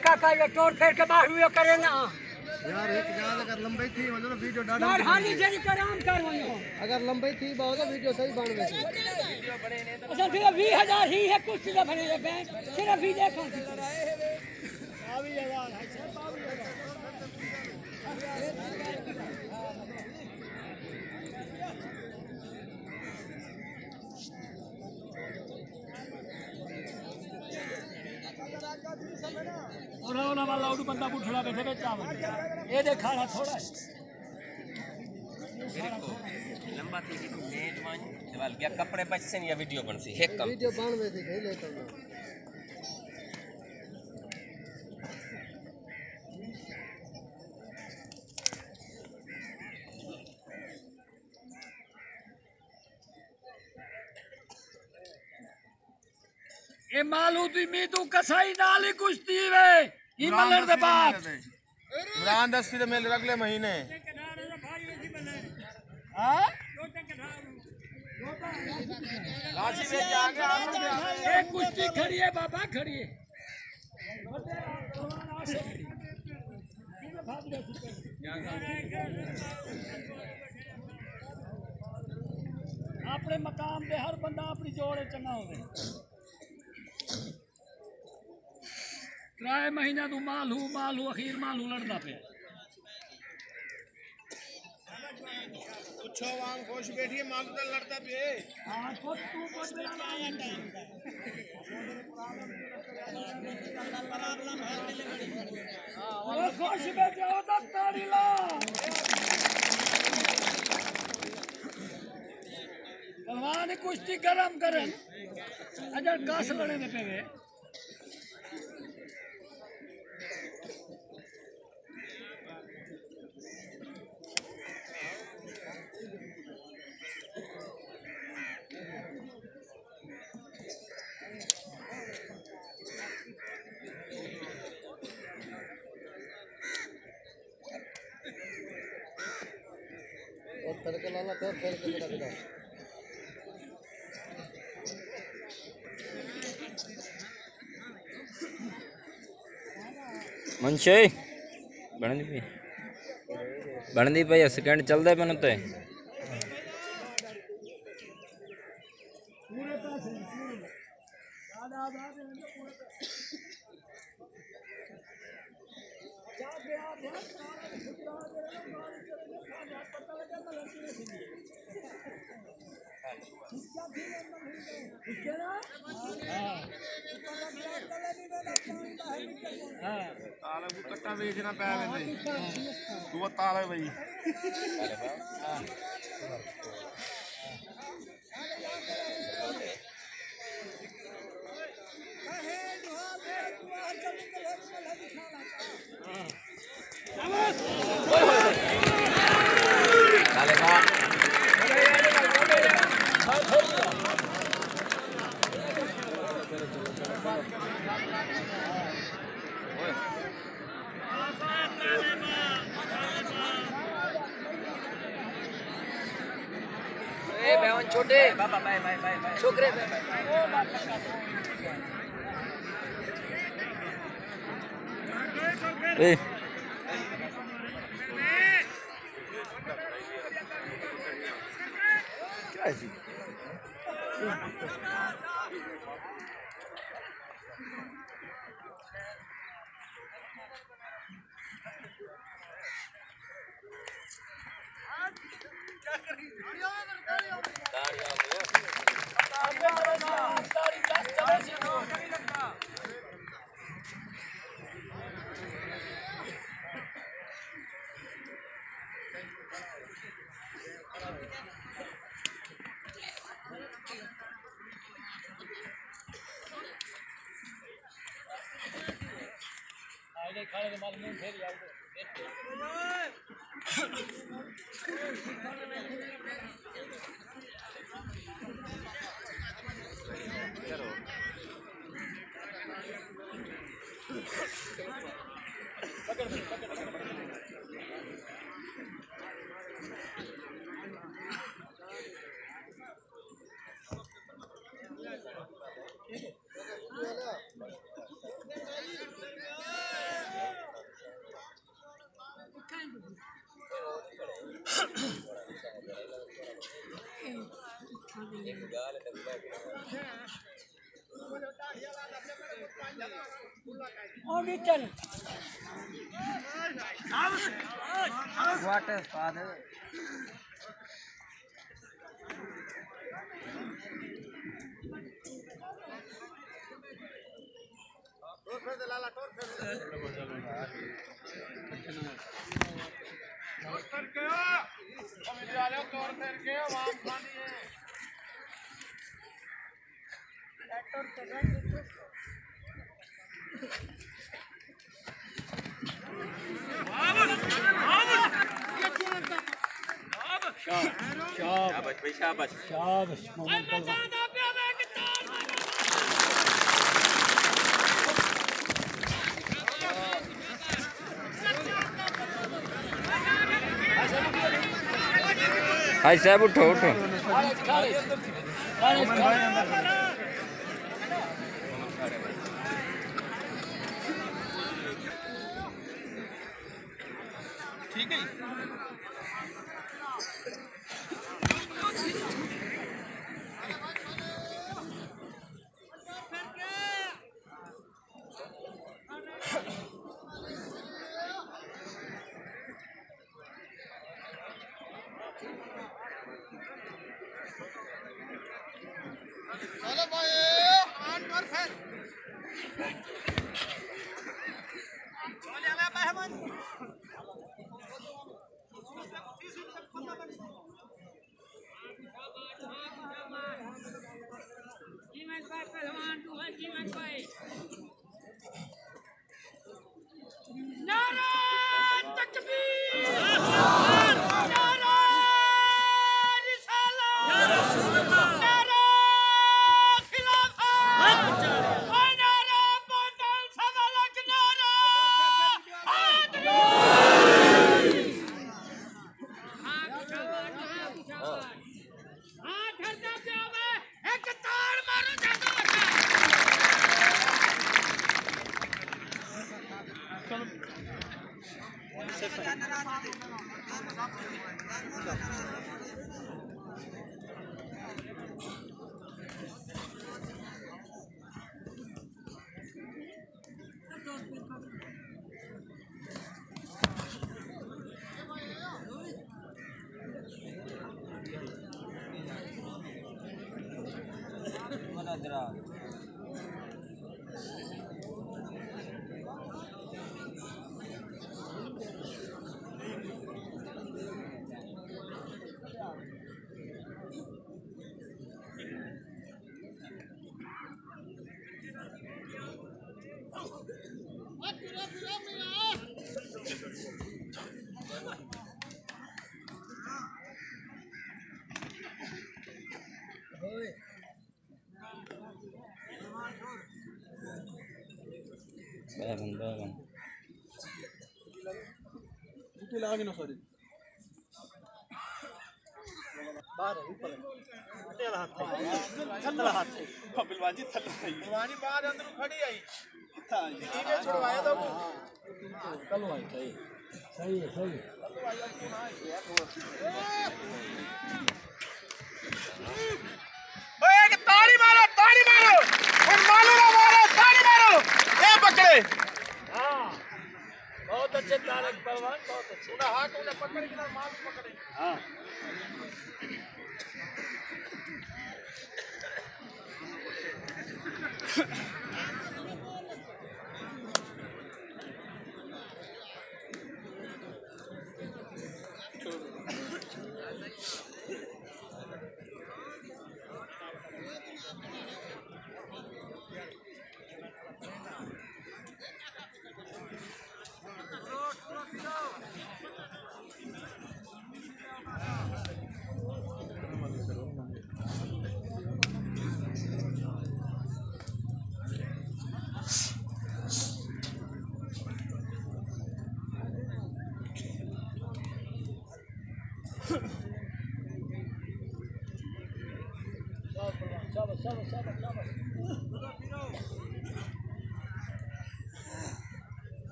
काका ये तोड़ फेर के बाहर हुए करे ना यार एक ज्यादा अगर लंबाई थी मतलब वीडियो डाल यार हानि जरी कराम कर वनो अगर लंबाई थी बहुत वीडियो सही बन गई अच्छा सिर्फ 20000 ही है कुछ से बने बैंक सिर्फ ही देखो अभी यार है सर और ना वाला उड़ बंदा बुठड़ा बैठे पे चावल ये देखा ना थोड़ा लंबा थी कि नेट मान सवाल क्या कपड़े बचसे या वीडियो बन सी एक कम वीडियो बन में थी ले तो ये मालू ती मी तू कसाई नाली कुश्ती वे ई मलर दे बाप इमरान 10 से मेल अगले महीने हां राशि में आगे ये कुश्ती खड़ी है बाबा खड़ी है अपने मकाम पे हर बंदा अपनी जोड़े चंगा होवे त्राए महीना तू मालू अखीर मालू लड़दा पे पूछो वांग खुश बैठिए मालू तो लड़ता पे हां खुद तू बोल हां खुश बैठे हो तो ताड़ी ला भगवान कुश्ती गरम करन अजर कास लड़े ने पे और तड़के लाला तो फिर के मेरा बिना मनशे बनदी पे सेकंड चलदे पे नते पूरे पैसे आधा ताले वो कट्टा बेचना पै वेंदे तू ताले भाई छोटे बाबा बाय छोकरे ए क्या है खाने के मालूम नहीं फिर यार और भी चल वाटर फादर शाबाश भाई शाबाश शाबाश हाय साहब उठो उठो ठीक है चलो भाई आठ पर फिर बैगन लागे ना सॉरी बाहर ऊपर तेरा हाथ थल्ला हाथ बिलवाजी थल्ला आई बिलवाजी बाहर अंदर खड़ी आई इधर छुड़वाया था वो चलो भाई सही सही है सही ओए एक ताली मारो और मालो ना मारो ताली मारो ए पकड़े हाँ बहुत अच्छे तारक पहलवान बहुत अच्छे उन्हें हाथ उन्हें पकड़ के ना माल पकड़े हाँ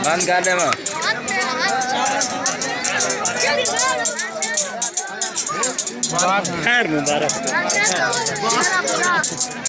बंद कर दे मां खैर मुबारक।